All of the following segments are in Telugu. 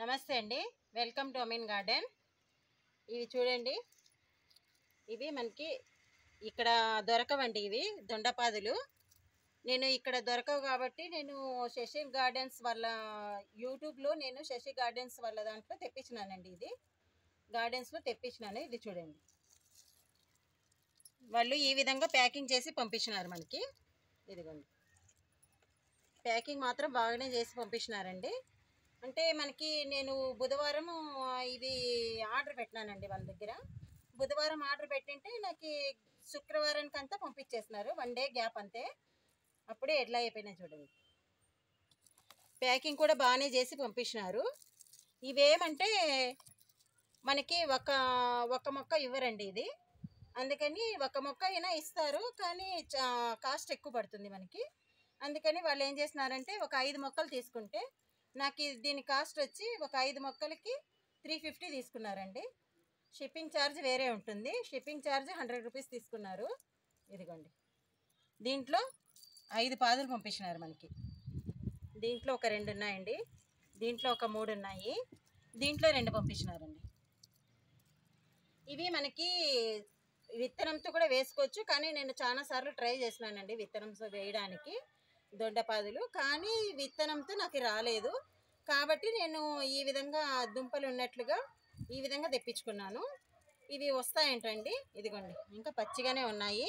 నమస్తే అండి. Welcome to Ameen Garden. ఇవి చూడండి, ఇవి మనకి ఇక్కడ దొరకవండి. ఇవి దొండపాదులు. నేను ఇక్కడ దొరకవు కాబట్టి నేను శశి గార్డెన్స్ వాళ్ళ యూట్యూబ్లో నేను శశి గార్డెన్స్ వాళ్ళ దాంట్లో తెప్పించినానండి. ఇది గార్డెన్స్లో తెప్పించినాను. ఇది చూడండి, వాళ్ళు ఈ విధంగా ప్యాకింగ్ చేసి పంపించినారు మనకి. ఇదిగోండి, ప్యాకింగ్ మాత్రం బాగానే చేసి పంపించినారండి. అంటే మనకి నేను బుధవారం ఇవి ఆర్డర్ పెట్టినానండి వాళ్ళ దగ్గర. బుధవారం ఆర్డర్ పెట్టింటే నాకు శుక్రవారానికి అంతా పంపించేస్తున్నారు. 1 డే గ్యాప్ అంతే. అప్పుడే ఎట్లా అయిపోయినాయి చూడండి. ప్యాకింగ్ కూడా బాగానే చేసి పంపించినారు. ఇవేమంటే మనకి ఒక మొక్క ఇవ్వరండి ఇది. అందుకని ఒక మొక్క అయినా ఇస్తారు, కానీ కాస్ట్ ఎక్కువ పడుతుంది మనకి. అందుకని వాళ్ళు ఏం చేస్తున్నారంటే ఒక 5 మొక్కలు తీసుకుంటే నాకు దీని కాస్ట్ వచ్చి ఒక 5 మొక్కలకి 350 తీసుకున్నారండి. షిప్పింగ్ ఛార్జ్ వేరే ఉంటుంది. షిప్పింగ్ ఛార్జ్ 100 రూపీస్ తీసుకున్నారు. ఇదిగోండి, దీంట్లో 5 పాదులు పంపించినారు మనకి. దీంట్లో ఒక 2 ఉన్నాయండి, దీంట్లో ఒక 3 ఉన్నాయి, దీంట్లో 2 పంపించినారండి. ఇవి మనకి విత్తనంతో కూడా వేసుకోవచ్చు, కానీ నేను చాలాసార్లు ట్రై చేసినానండి విత్తనంతో వేయడానికి దొండపాదులు, కానీ విత్తనంతో నాకు రాలేదు. కాబట్టి నేను ఈ విధంగా దుంపలు ఉన్నట్లుగా ఈ విధంగా తెప్పించుకున్నాను. ఇవి వస్తాయంటండి. ఇదిగోండి, ఇంకా పచ్చిగానే ఉన్నాయి.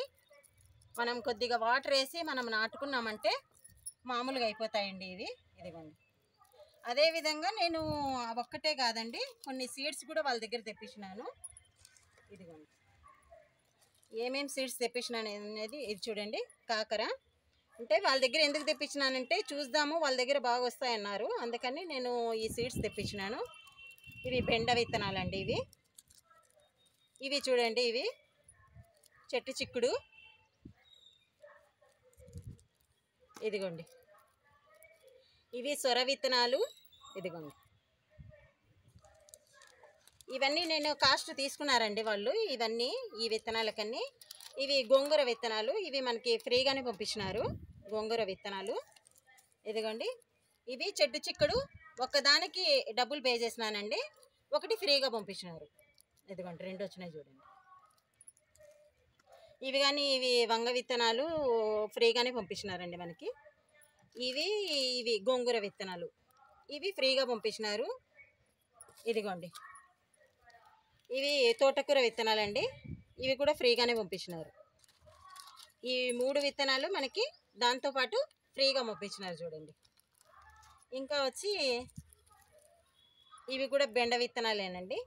మనం కొద్దిగా వాటర్ వేసి మనం నాటుకున్నామంటే మామూలుగా అయిపోతాయండి ఇవి. ఇదిగోండి, అదేవిధంగా నేను ఒక్కటే కాదండి, కొన్ని సీడ్స్ కూడా వాళ్ళ దగ్గర తెప్పించినాను. ఇదిగోండి, ఏమేమి సీడ్స్ తెప్పించినాను అనేది ఇది చూడండి. కాకర అంటే వాళ్ళ దగ్గర ఎందుకు తెప్పించినానంటే చూద్దాము, వాళ్ళ దగ్గర బాగా వస్తాయన్నారు, అందుకని నేను ఈ సీడ్స్ తెప్పించినాను. ఇవి బెండ విత్తనాలండి. ఇవి చూడండి, ఇవి చెట్టు చిక్కుడు. ఇదిగోండి, ఇవి సొర విత్తనాలు. ఇదిగోండి, ఇవన్నీ నేను కాస్ట్ తీసుకున్నారండి వాళ్ళు. ఇవన్నీ ఈ విత్తనాలకన్నీ. ఇవి గోంగూర విత్తనాలు. ఇవి మనకి ఫ్రీగానే పంపించినారు, గోంగూర విత్తనాలు. ఇదిగోండి, ఇవి చెట్టు చిక్కుడు. ఒకదానికి డబ్బులు పే చేసినానండి, ఒకటి ఫ్రీగా పంపించినారు. ఇదిగోండి, 2 వచ్చినాయి చూడండి. ఇవి వంగ విత్తనాలు ఫ్రీగానే పంపించినారండి మనకి. ఇవి గోంగూర విత్తనాలు, ఇవి ఫ్రీగా పంపించినారు. ఇదిగోండి, ఇవి తోటకూర విత్తనాలండి. ఇవి కూడా ఫ్రీగానే పంపించినారు. ఈ 3 విత్తనాలు మనకి దాంతోపాటు ఫ్రీగా పంపించినారు చూడండి. ఇంకా వచ్చి ఇవి కూడా బెండ విత్తనాలేనండి.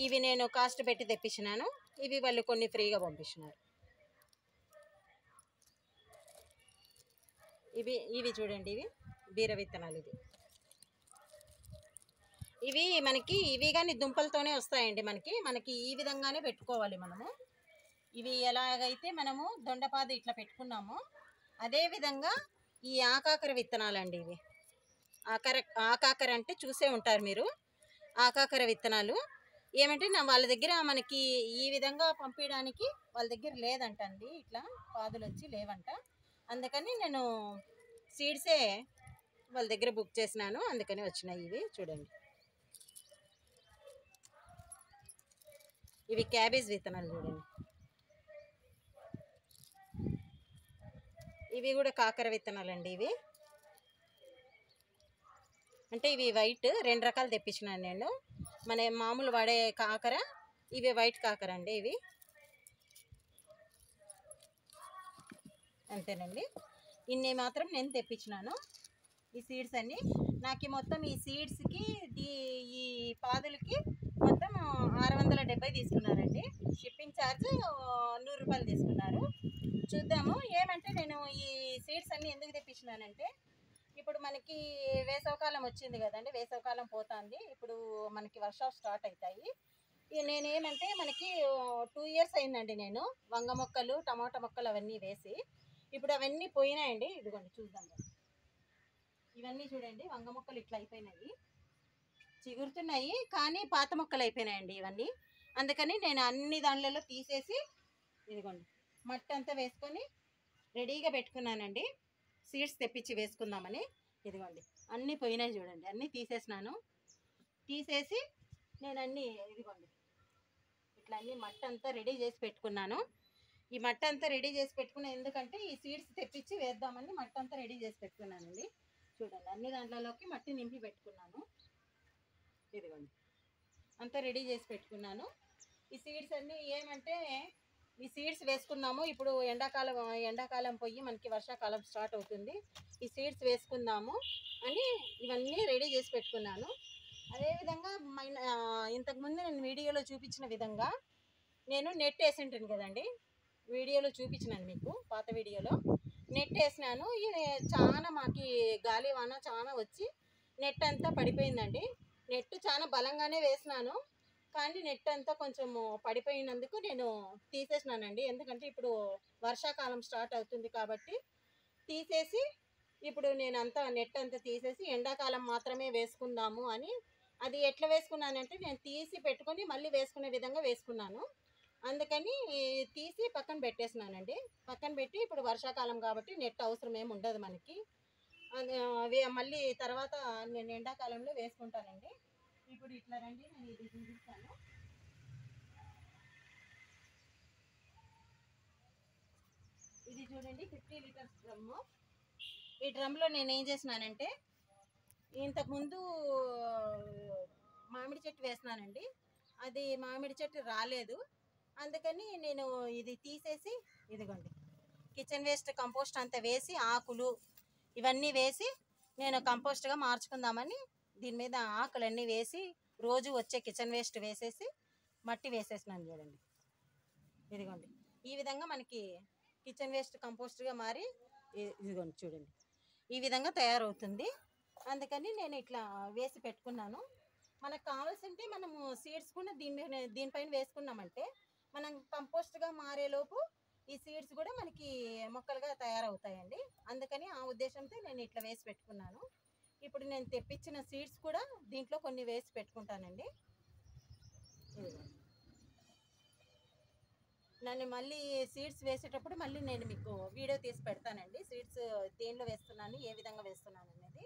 ఇవి నేను కాస్ట్ పెట్టి తెప్పించినాను. ఇవి వాళ్ళు కొన్ని ఫ్రీగా పంపించినారు. ఇవి చూడండి, ఇవి బీర విత్తనాలు. ఇవి ఇవి కానీ దుంపలతోనే వస్తాయండి మనకి ఈ విధంగానే పెట్టుకోవాలి మనము. ఇవి ఎలాగైతే మనము దొండపాదు ఇట్లా పెట్టుకున్నామో అదేవిధంగా ఈ ఆకాకర విత్తనాలండి. ఇవి ఆకాకర అంటే చూసే ఉంటారు మీరు. ఆకాకర విత్తనాలు ఏమంటే వాళ్ళ దగ్గర మనకి ఈ విధంగా పంపించడానికి వాళ్ళ దగ్గర లేదంటండి, ఇట్లా పాదులు వచ్చి లేవంట. అందుకని నేను సీడ్సే వాళ్ళ దగ్గర బుక్ చేసినాను, అందుకని వచ్చినాయి. ఇవి చూడండి, ఇవి క్యాబేజ్ విత్తనాలు చూడండి. ఇవి కూడా కాకర విత్తనాలండి. ఇవి అంటే ఇవి వైట్ 2 రకాలు తెప్పించినాను నేను. మన మామూలు వాడే కాకర, ఇవి వైట్ కాకర అండి. ఇవి అంతేనండి. ఇన్ని మాత్రం నేను తెప్పించినాను, ఈ సీడ్స్ అన్నీ. నాకు మొత్తం ఈ సీడ్స్కి ఈ పాదులకి మొత్తం 670 తీసుకున్నారండి. షిప్పింగ్ ఛార్జ్ 100 రూపాయలు తీసుకున్నారు. చూద్దాము. ఏమంటే నేను ఈ సీడ్స్ అన్నీ ఎందుకు తెప్పించినానంటే ఇప్పుడు మనకి వేసవకాలం వచ్చింది కదండి, వేసవకాలం పోతుంది. ఇప్పుడు మనకి వర్షాలు స్టార్ట్ అవుతాయి. నేనేమంటే మనకి 2 ఇయర్స్ అయిందండి నేను వంగ మొక్కలు, టమాటా మొక్కలు అవన్నీ వేసి. ఇప్పుడు అవన్నీ పోయినాయండి. ఇదిగోండి చూద్దాం. ఇవన్నీ చూడండి, వంగ మొక్కలు ఇట్లా అయిపోయినాయి, చిగురుతున్నాయి, కానీ పాత మొక్కలు అయిపోయినాయండి ఇవన్నీ. అందుకని నేను అన్ని దానిలలో తీసేసి ఇదిగోండి మట్టి అంతా వేసుకొని రెడీగా పెట్టుకున్నానండి, సీడ్స్ తెప్పించి వేసుకుందామని. ఇదిగోండి, అన్నీ పోయినాయి చూడండి, అన్నీ తీసేసినాను. తీసేసి నేను అన్నీ ఇదిగోండి ఇట్లా అన్నీ మట్టి అంతా రెడీ చేసి పెట్టుకున్నాను. ఈ మట్టి అంతా రెడీ చేసి పెట్టుకున్నా ఎందుకంటే ఈ సీడ్స్ తెప్పించి వేద్దామని మట్టి అంతా రెడీ చేసి పెట్టుకున్నానండి. చూడండి అన్ని దాంట్లోకి మట్టి నింపి పెట్టుకున్నాను. ఇదిగోండి అంతా రెడీ చేసి పెట్టుకున్నాను. ఈ సీడ్స్ అన్నీ ఏమంటే ఈ సీడ్స్ వేసుకుందాము. ఇప్పుడు ఎండాకాలం పోయి మనకి వర్షాకాలం స్టార్ట్ అవుతుంది. ఈ సీడ్స్ వేసుకుందాము అని ఇవన్నీ రెడీ చేసి పెట్టుకున్నాను. అదేవిధంగా ఇంతకుముందు నేను వీడియోలో చూపించిన విధంగా నేను నెట్ వేసి ఉంటాను కదండి. వీడియోలో చూపించినాను మీకు పాత వీడియోలో నెట్ వేసినాను. చాలా మాకి గాలి వాన చాలా వచ్చి నెట్ అంతా పడిపోయిందండి. నెట్ చాలా బలంగానే వేసినాను కానీ నెట్ అంతా కొంచెం పడిపోయినందుకు నేను తీసేసినానండి. ఎందుకంటే ఇప్పుడు వర్షాకాలం స్టార్ట్ అవుతుంది కాబట్టి తీసేసి ఇప్పుడు నేను నెట్ అంతా తీసేసి ఎండాకాలం మాత్రమే వేసుకుందాము అని అది ఎట్లా వేసుకున్నానంటే నేను తీసి పెట్టుకొని మళ్ళీ వేసుకునే విధంగా వేసుకున్నాను. అందుకని తీసి పక్కన పెట్టేసినానండి. పక్కన పెట్టి ఇప్పుడు వర్షాకాలం కాబట్టి నెట్ అవసరం ఏమి ఉండదు మనకి. మళ్ళీ తర్వాత నేను ఎండాకాలంలో వేసుకుంటానండి. ఇప్పుడు ఇట్లా రండి నేను ఇది చూపిస్తాను. ఇది చూడండి 50 లీటర్స్ డ్రమ్ము. ఈ డ్రమ్లో నేను ఏం చేసినానంటే ఇంతకుముందు మామిడి చెట్టు వేసినానండి. అది మామిడి చెట్టు రాలేదు. అందుకని నేను ఇది తీసేసి ఇదిగోండి కిచెన్ వేస్ట్ కంపోస్ట్ అంతా వేసి ఆకులు ఇవన్నీ వేసి నేను కంపోస్ట్గా మార్చుకుందామని దీని మీద ఆకులన్నీ వేసి రోజు వచ్చే కిచెన్ వేస్ట్ వేసేసి మట్టి వేసేసినాను. చూడండి ఇదిగోండి ఈ విధంగా మనకి కిచెన్ వేస్ట్ కంపోస్ట్గా మారి ఇదిగోండి చూడండి ఈ విధంగా తయారవుతుంది. అందుకని నేను ఇట్లా వేసి పెట్టుకున్నాను. మనకు కావాల్సింటే మనము సీడ్స్ కూడా దీనిపైన వేసుకున్నామంటే మనం కంపోస్ట్గా మారేలోపు ఈ సీడ్స్ కూడా మనకి మొక్కలుగా తయారవుతాయండి. అందుకని ఆ ఉద్దేశంతో నేను ఇట్లా వేసి పెట్టుకున్నాను. ఇప్పుడు నేను తెప్పించిన సీడ్స్ కూడా దీంట్లో కొన్ని వేసి పెట్టుకుంటానండి. నన్ను మళ్ళీ సీడ్స్ వేసేటప్పుడు మళ్ళీ నేను మీకు వీడియో తీసి పెడతానండి. సీడ్స్ దేనిలో వేస్తున్నాను, ఏ విధంగా వేస్తున్నాను అనేది.